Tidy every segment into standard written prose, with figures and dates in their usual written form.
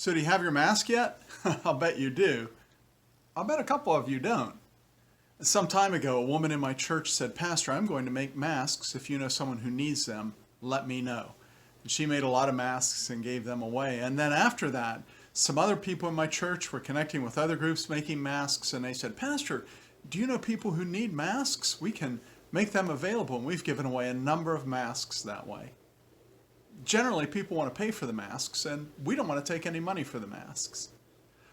So do you have your mask yet? I'll bet you do. I'll bet a couple of you don't. Some time ago, a woman in my church said, "Pastor, I'm going to make masks. If you know someone who needs them, let me know." And she made a lot of masks and gave them away. And then after that, some other people in my church were connecting with other groups making masks, and they said, "Pastor, do you know people who need masks? We can make them available." And we've given away a number of masks that way. Generally, people want to pay for the masks, and we don't want to take any money for the masks.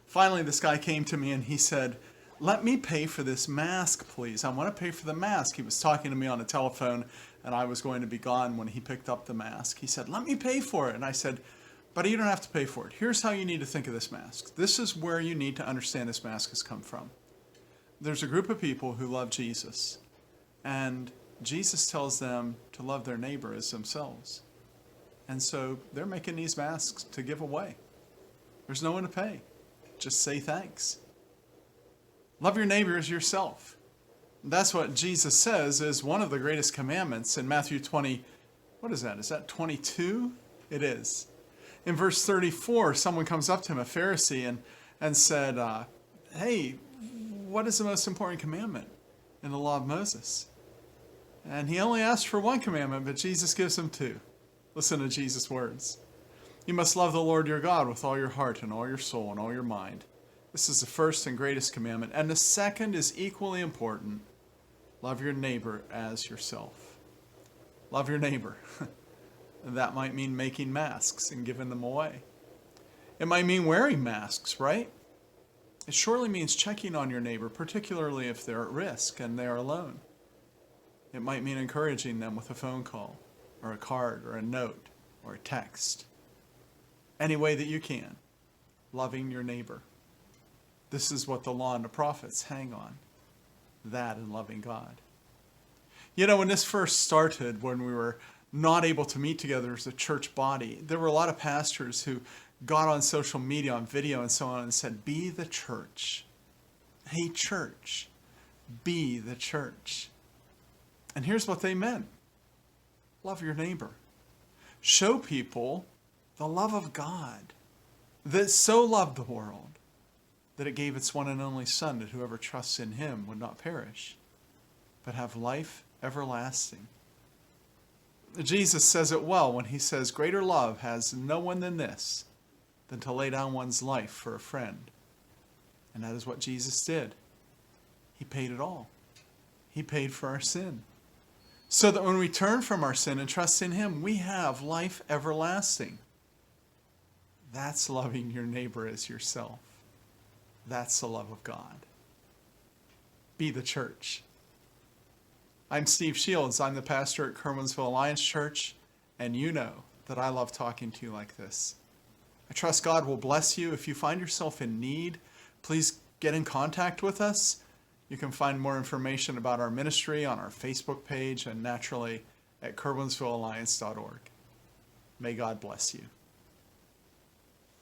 Finally, this guy came to me and he said, "Let me pay for this mask, please. I want to pay for the mask." He was talking to me on the telephone, and I was going to be gone when he picked up the mask. He said, "Let me pay for it." And I said, "Buddy, you don't have to pay for it. Here's how you need to think of this mask. This is where you need to understand this mask has come from. There's a group of people who love Jesus, and Jesus tells them to love their neighbor as themselves. And so they're making these masks to give away. There's no one to pay. Just say thanks. Love your neighbor as yourself. That's what Jesus says is one of the greatest commandments in Matthew 20. What is that? Is that 22? It is. In verse 34, someone comes up to him, a Pharisee, and said, "Hey, what is the most important commandment in the law of Moses?" And he only asked for one commandment, but Jesus gives him two. Listen to Jesus' words. "You must love the Lord your God with all your heart and all your soul and all your mind. This is the first and greatest commandment. And the second is equally important. Love your neighbor as yourself." Love your neighbor. That might mean making masks and giving them away. It might mean wearing masks, right? It surely means checking on your neighbor, particularly if they're at risk and they are alone. It might mean encouraging them with a phone call, or a card, or a note, or a text. Any way that you can. Loving your neighbor. This is what the law and the prophets hang on. That and loving God. You know, when this first started, when we were not able to meet together as a church body, there were a lot of pastors who got on social media, on video and so on, and said, "Be the church. Hey, church, be the church." And here's what they meant. Love your neighbor. Show people the love of God that so loved the world that it gave its one and only Son, that whoever trusts in him would not perish, but have life everlasting. Jesus says it well when he says, "Greater love has no one than this, than to lay down one's life for a friend." And that is what Jesus did. He paid it all. He paid for our sin, so that when we turn from our sin and trust in him, we have life everlasting. That's loving your neighbor as yourself. That's the love of God. Be the church. I'm Steve Shields. I'm the pastor at Kerwinsville Alliance Church, and you know that I love talking to you like this. I trust God will bless you. If you find yourself in need, please get in contact with us. You can find more information about our ministry on our Facebook page and naturally at kerwinsvillealliance.org. May God bless you.